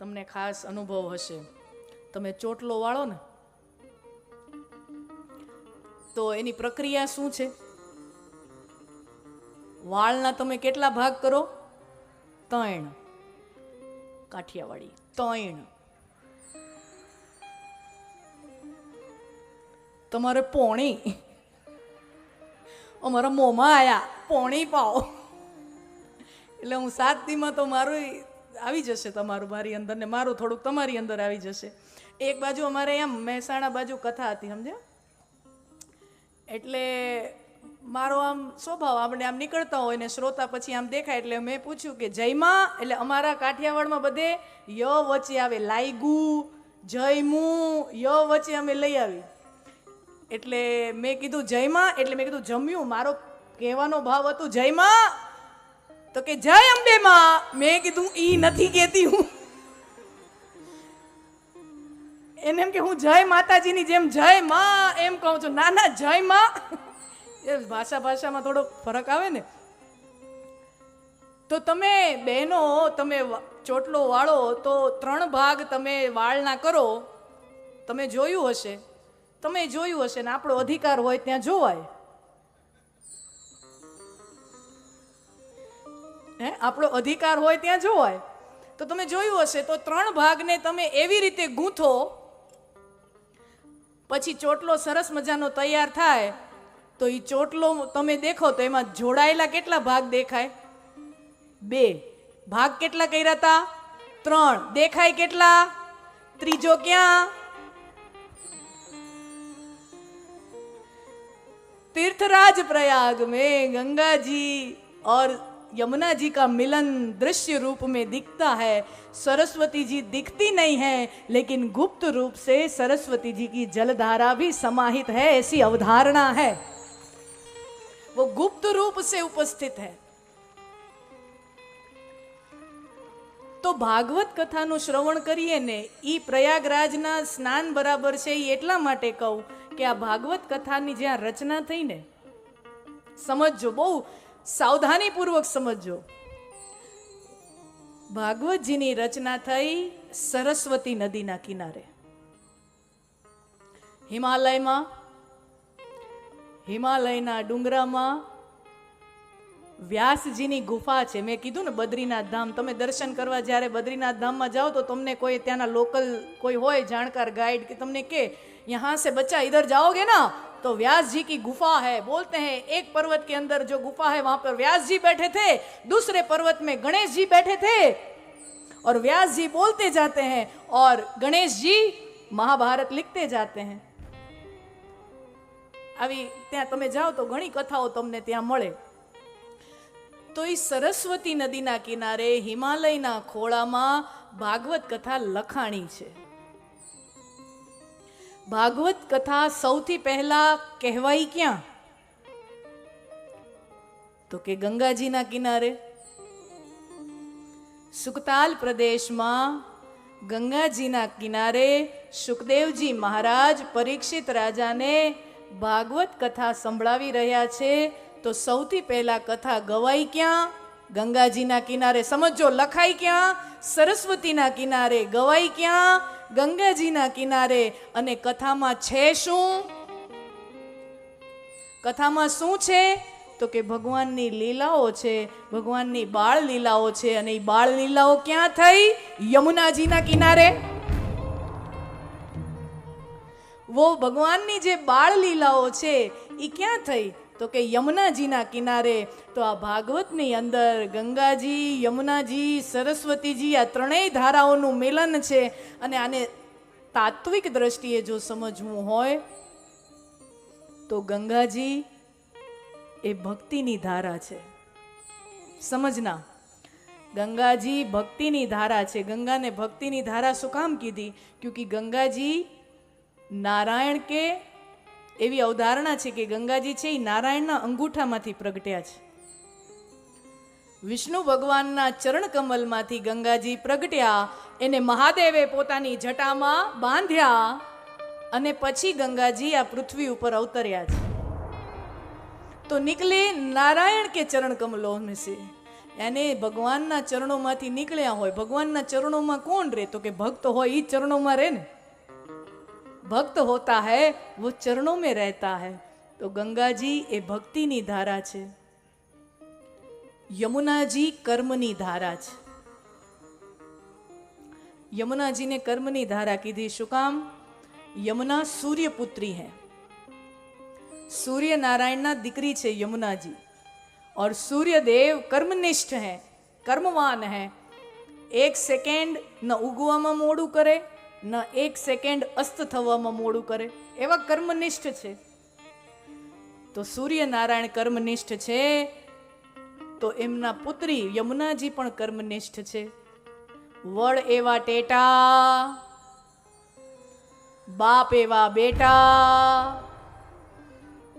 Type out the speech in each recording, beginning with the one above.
તમને ખાસ અનુભવ હશે. તમે ચોટલો વાળો ને તો એની પ્રક્રિયા શું છે? વાળના તમે કેટલા ભાગ કરો? 3. કાઠિયાવાડી 3. તમારે પોણી, અમારા મોંમાં આયા પોણી પાઓ એટલે હું 7 દીમાં તો મારું આવી જશે, તમારું મારી અંદર ને મારું થોડુંક તમારી અંદર આવી જશે. એક બાજુ અમારે એમ મહેસાણા બાજુ કથા હતી, સમજ્યા? એટલે મારો આમ સ્વભાવ, આપણે આમ નીકળતા હોય ને શ્રોતા પછી આમ દેખાય એટલે મેં પૂછ્યું કે જયમાં, એટલે અમારા કાઠિયાવાડમાં બધે ય વચ્ચે આવે, લાઈગુ જયમું ય વચ્ચે અમે લઈ આવી. એટલે મેં કીધું જયમાં, એટલે મેં કીધું જમ્યું. મારો કહેવાનો ભાવ હતું જયમાં, તો કે જય અંબે માં. મેં કીધું ઈ નથી કહેતી હું, એને એમ કે હું જય માતાજીની જેમ જય માં એમ કહું છું. ના ના, જય માં એ ભાષામાં થોડો ફરક આવે ને. તો તમે બહેનો, તમે ચોટલો વાળો તો 3 ભાગ તમે વાળના કરો. તમે જોયું હશે, ને આપણો અધિકાર હોય ત્યાં જોવાય. આપણો અધિકાર હોય ત્યાં જોવાય. તો તમે જોયું હશે તો 3 ભાગને તમે એવી રીતે ગૂંથો, પછી ચોટલો સરસ મજાનો તૈયાર થાય. તો એ ચોટલો તમે દેખો તો એમાં જોડાયેલા કેટલા ભાગ દેખાય? 2 ભાગ. કેટલા કર્યા હતા? 3. દેખાય કેટલા? ત્રીજો ક્યાં? तीर्थराज प्रयाग में गंगा जी और यमुना जी का मिलन दृश्य रूप में दिखता है. सरस्वती जी दिखती नहीं है, लेकिन गुप्त रूप से सरस्वती जी की जलधारा भी समाहित है, ऐसी अवधारणा है. वो गुप्त रूप से उपस्थित है. તો ભાગવત કથાનું શ્રવણ કરીએ ને એ પ્રયાગરાજના સ્નાન બરાબર છે. એ એટલા માટે કહું કે આ ભાગવત કથાની જ્યાં રચના થઈ ને, સમજજો, બહુ સાવધાનીપૂર્વક સમજજો. ભાગવતજીની રચના થઈ સરસ્વતી નદીના કિનારે, હિમાલયના ડુંગરામાં વ્યાસજીની ગુફા છે. મેં કીધું ને બદ્રીનાથ ધામ, તમે દર્શન કરવા જ્યારે બદ્રીનાથ ધામમાં જાઓ તો તમને કોઈ ત્યાંના લોકલ કોઈ હોય જાણકાર ગાઈડ કે તમને કે यहाँ से बच्चा इधर जाओगे ना तो व्यास जी की गुफा है. बोलते हैं एक पर्वत के अंदर जो गुफा है वहां पर व्यास जी बैठे थे, दूसरे पर्वत में गणेश जी बैठे थे और व्यास जी बोलते जाते हैं और गणेश जी महाभारत लिखते जाते हैं. આવી ત્યાં તમે જાઓ તો ઘણી કથાઓ તમને ત્યાં મળે. તો એ સરસ્વતી નદીના કિનારે હિમાલયના ખોળામાં ભાગવત કથા લખાણી છે. ભાગવત કથા સૌથી પહેલા કહેવાઈ ક્યાં? તો કે ગંગાજીના કિનારે. સુકતાલ પ્રદેશમાં ગંગાજીના કિનારે સુખદેવજી મહારાજ પરીક્ષિત રાજાને ભાગવત કથા સંભળાવી રહ્યા છે. તો સૌથી પહેલા કથા ગવાઈ ક્યાં? ગંગાજીના કિનારે. સમજો, લખાઈ ક્યાં? સરસ્વતીના કિનારે. ગવાઈ ક્યાં? ગંગાજીના કિનારે. અને કથામાં છે શું? કથામાં શું છે? તો કે ભગવાનની લીલાઓ છે, ભગવાનની બાળ લીલાઓ છે. અને એ બાળ લીલાઓ ક્યાં થઈ? યમુનાજીના કિનારે. वो भगवाननी जे बाळ लीलाओ छे ई क्या थई? तो के यमुनाजीना किनारे. तो आ भागवतनी अंदर गंगाजी, यमुनाजी, सरस्वतीजी आ त्रणेय धाराओनुं मिलन छे. अने आने तात्विक दृष्टिए जो समझवुं होय तो गंगाजी ए भक्तिनी धारा छे. समझना, गंगाजी भक्तिनी धारा छे. गंगा ने भक्तिनी धारा शुं काम कीधी? क्योंकि गंगाजी नारायण के एवी अवधारणा है कि गंगाजी छे नारायणना अंगूठामांथी प्रगट्या छे. विष्णु भगवानना चरण कमलमांथी गंगाजी प्रगट्या. एने महादेवे पोतानी जटामां बांध्या अने पछी गंगाजी आ पृथ्वी उपर अवतर्या छे. तो निकले नारायण के चरण कमलों में से. એને ભગવાનના ચરણોમાંથી નીકળ્યા હોય. ભગવાનના ચરણોમાં કોણ રહે? તો કે ભક્ત હોય એ ચરણોમાં રહે ને. ભક્ત હોતા હૈ वो चरणों में रहता है. તો ગંગાજી એ ભક્તિની ધારા છે, યમુનાજી કર્મની ધારા છે. યમુનાજીને કર્મની ધારા કીધી શું કામ? યમુના સૂર્યપુત્રી है, सूर्य नारायण ना दीकरी છે यमुनाजी. और सूर्यदेव कर्मनिष्ठ है, कर्मवान है. एक सेकेंड न उगવામાં મોડું કરે, ન એક સેકન્ડ અસ્ત થવામાં મોડું કરે, એવા કર્મનિષ્ઠ છે. તો સૂર્યનારાયણ કર્મનિષ્ઠ છે, તો એમના પુત્રી યમુનાજી પણ કર્મનિષ્ઠ છે. વડ એવા ટેટા, બાપ એવા બેટા,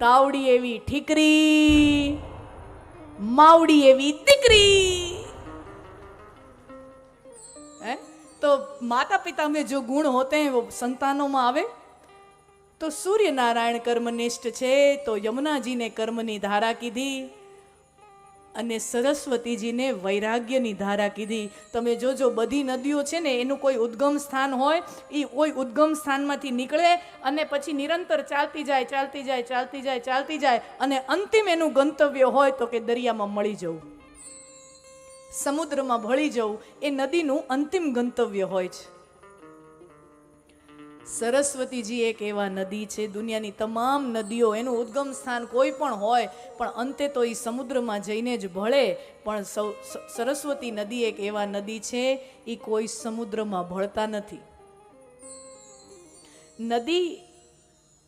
તાવડી એવી ઠીકરી, માવડી એવી દીકરી. तो माता पिता में जो गुण होते हैं वो संतानों में आवे. तो सूर्य नारायण कर्मनिष्ठ છે, તો યમુનાજીને કર્મની ધારા કીધી અને સરસ્વતીજીને વૈરાગ્યની ધારા કીધી. તમે જોજો બધી નદીઓ છે ને એનું કોઈ ઉદ્ગમ સ્થાન હોય, એ કોઈ ઉદ્ગમ સ્થાનમાંથી નીકળે અને પછી નિરંતર ચાલતી જાય ચાલતી જાય ચાલતી જાય ચાલતી જાય અને અંતિમ એનું ગંતવ્ય હોય તો કે દરિયામાં મળી જવું, સમુદ્રમાં ભળી જવું. એ નદીનું અંતિમ ગંતવ્ય હોય છે. સરસ્વતીજી એક એવા નદી છે, દુનિયાની તમામ નદીઓ એનું ઉદ્ગમ સ્થાન કોઈ પણ હોય પણ અંતે તો એ સમુદ્રમાં જઈને જ ભળે. પણ સરસ્વતી નદી એક એવા નદી છે, એ કોઈ સમુદ્રમાં ભળતા નથી. નદી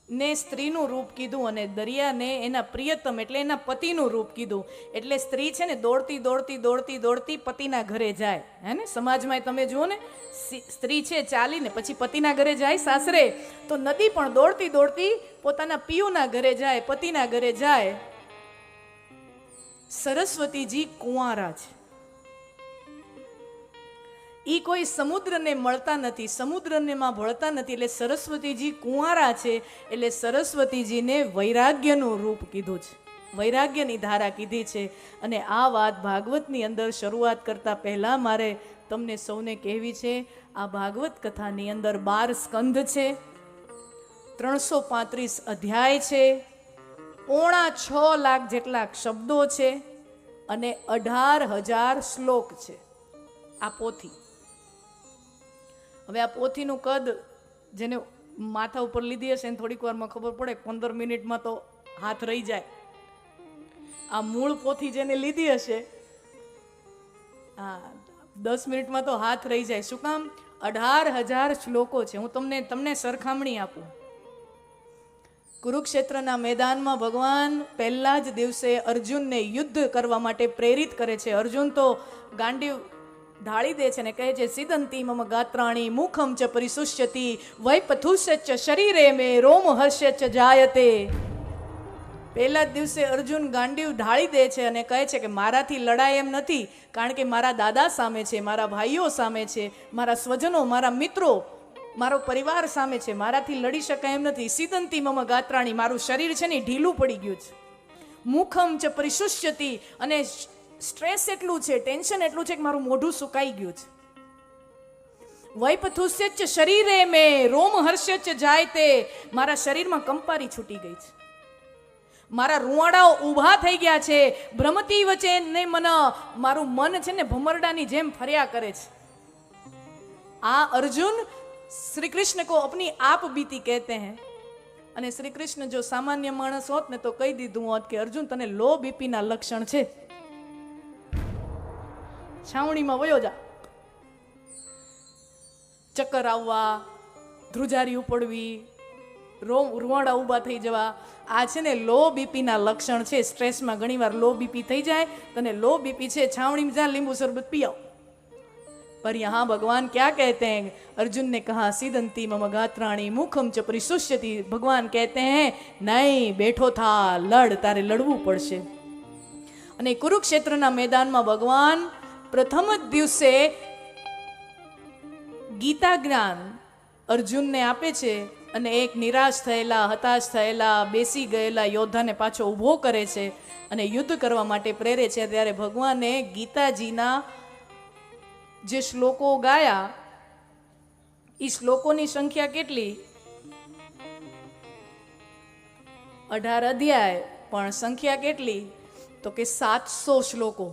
ને સ્ત્રીનું રૂપ કીધું અને દરિયાને એના પ્રિયતમ એટલે એના પતિનું રૂપ કીધું. એટલે સ્ત્રી છે ને દોડતી દોડતી દોડતી દોડતી પતિના ઘરે જાય. હે ને, સમાજમાં તમે જુઓ ને, સ્ત્રી છે ચાલીને પછી પતિના ઘરે જાય સાસરે, તો નદી પણ દોડતી દોડતી પોતાના પિયુના ઘરે જાય, પતિના ઘરે જાય. સરસ્વતીજી કુંવારા છે, ઈ કોઈ સમુદ્રને મળતા નથી, સમુદ્રને માં ભળતા નથી. એટલે સરસ્વતીજી કુંવારા છે, એટલે સરસ્વતીજીને વૈરાગ્યનું રૂપ કીધું છે, વૈરાગ્યની ધારા કીધી છે. અને આ વાત ભાગવતની અંદર શરૂઆત કરતા પહેલા મારે તમને સૌને કહેવી છે, આ ભાગવત કથાની અંદર 12 સ્કંધ છે, 335 અધ્યાય છે, 6.5 લાખ જેટલા શબ્દો છે અને 18,000 શ્લોક છે આ પોથી. હવે આ પોથીનું કદ જેને માથા ઉપર લીધી હશે ને થોડીક વારમાં ખબર પડે, 15 મિનિટમાં તો હાથ રહી જાય. આ મૂળ પોથી જેને લીધી હશે, હા 10 મિનિટમાં તો હાથ રહી જાય. શું કામ? 18,000 શ્લોકો છે. હું તમને સરખામણી આપું. કુરુક્ષેત્રના મેદાનમાં ભગવાન પહેલા જ દિવસે અર્જુનને યુદ્ધ કરવા માટે પ્રેરિત કરે છે. અર્જુન તો ગાંડીવ ઢાળી દે છે ને કહે છે, સિદંતી મમ ગાત્રાણી મુખમ ચ પરિશુષ્યતિ વૈપથુશ્ચ શરીરે મે રોમ હર્ષ્ય જાયતે. પહેલા જ દિવસે અર્જુન ગાંડીવ ઢાળી દે છે અને કહે છે કે મારાથી લડાય એમ નથી, કારણ કે મારા દાદા સામે છે, મારા ભાઈઓ સામે છે, મારા સ્વજનો, મારા મિત્રો, મારો પરિવાર સામે છે, મારાથી લડી શકાય એમ નથી. સિદંતી મમ ગાત્રાણી, મારું શરીર છે ને ઢીલું પડી ગયું છે. મુખમ ચ પરિશુષ્યતિ, અને સ્ટ્રેસ એટલું છે, ટેન્શન એટલું છે કે મારું મોઢું સુકાઈ ગયું છે. વૈપથુસ્ય શરીરે મે રોમ હર્ષ્ય જાયતે, મારા શરીરમાં કંપારી છૂટી ગઈ છે, મારા રૂવાડાઓ ઊભા થઈ ગયા છે. ભ્રમતી વચ્ચે ને મારું મન છે ને ભમરડાની જેમ ફર્યા કરે છે. આ અર્જુન શ્રી કૃષ્ણ को अपनी आप बीती कहते हैं. અને શ્રી કૃષ્ણ જો સામાન્ય માણસ હોત ને તો કહી દીધું હોત કે અર્જુન તને લો બીપી ના લક્ષણ છે, છાવણીમાં વયો જા. ચક્કર આવવા, ધ્રુજારી ઉપડવી, રૂવાડા ઊભા થઈ જવા, આ છે ને લો બીપી ના લક્ષણ છે. સ્ટ્રેસમાં ઘણીવાર લો બીપી થઈ જાય. તને લો બીપી છે, છાવણીમાં જા, લીંબુ શરબત પી આવ. पर यहाँ भगवान क्या कहते हैं? अर्जुन ने कहा सीदंती मम गात्राणी मुखम च परिशुष्यति. भगवान कहते हैं नहीं, बैठो था, लड़, तारे लड़વું પડશે. અને કુરુક્ષેત્રના મેદાનમાં ભગવાન પ્રથમ જ દિવસે ગીતા જ્ઞાન અર્જુનને આપે છે અને એક નિરાશ થયેલા, હતાશ થયેલા, બેસી ગયેલા યોદ્ધાને પાછો ઊભો કરે છે અને યુદ્ધ કરવા માટે પ્રેરે છે. ત્યારે ભગવાને ગીતાજીના જે શ્લોકો ગાયા, એ શ્લોકોની સંખ્યા કેટલી? 18 અધ્યાય, પણ સંખ્યા કેટલી? તો કે 700 શ્લોકો.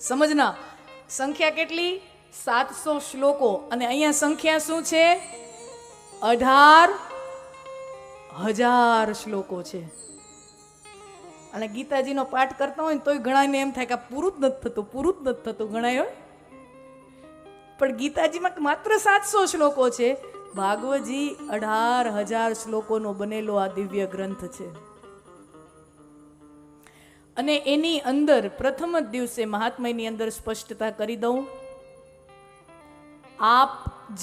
સમજના, સંખ્યા કેટલી? 700 શ્લોકો. અને અહીંયા સંખ્યા શું છે? 18,000 શ્લોકો છે. અને ગીતાજીનો પાઠ કરતા હોય ને તોય ઘણાને એમ થાય કે પૂરું જ નથી થતું, પૂરું જ નથી થતું ઘણાય. પણ ગીતાજીમાં માત્ર 700 શ્લોકો છે. ભાગવતજી 18,000 શ્લોકોનો બનેલો આ દિવ્ય ગ્રંથ છે. અને એની અંદર પ્રથમ જ દિવસે મહાત્મ્યની અંદર સ્પષ્ટતા કરી દઉં, આપ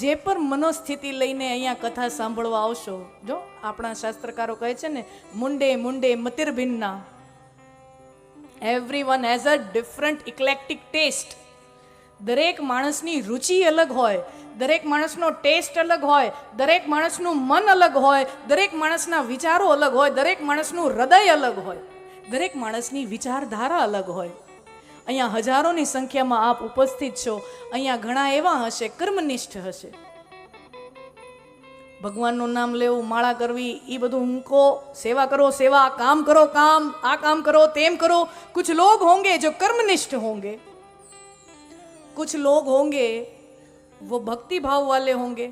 જે પણ મનોસ્થિતિ લઈને અહીંયા કથા સાંભળવા આવશો, જો આપણા શાસ્ત્રકારો કહે છે ને, મુંડે મુંડે મતિર્ભિન્ના, everyone has a different eclectic taste. દરેક માણસની રુચિ અલગ હોય, દરેક માણસનો ટેસ્ટ અલગ હોય, દરેક માણસનું મન અલગ હોય, દરેક માણસના વિચારો અલગ હોય, દરેક માણસનું હૃદય અલગ હોય, દરેક માણસની વિચારધારા અલગ હોય. અહીંયા હજારોની સંખ્યામાં આપ ઉપસ્થિત છો. અહીંયા ઘણા એવા હશે કર્મનિષ્ઠ હશે, ભગવાનનું નામ લેવું, માળા કરવી, એ બધું ઉनको સેવા કરો, સેવા, काम करो काम, આ કામ કરો, તેમ કરો. कुछ लोग होंगे जो कर्मनिष्ठ होंगे, कुछ लोग होंगे वो भक्ति भाव वाले होंगे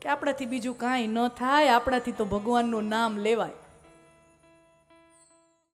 કે આપણાથી બીજું કાંઈ ન થાય, આપણાથી તો ભગવાનનું નામ લેવાય.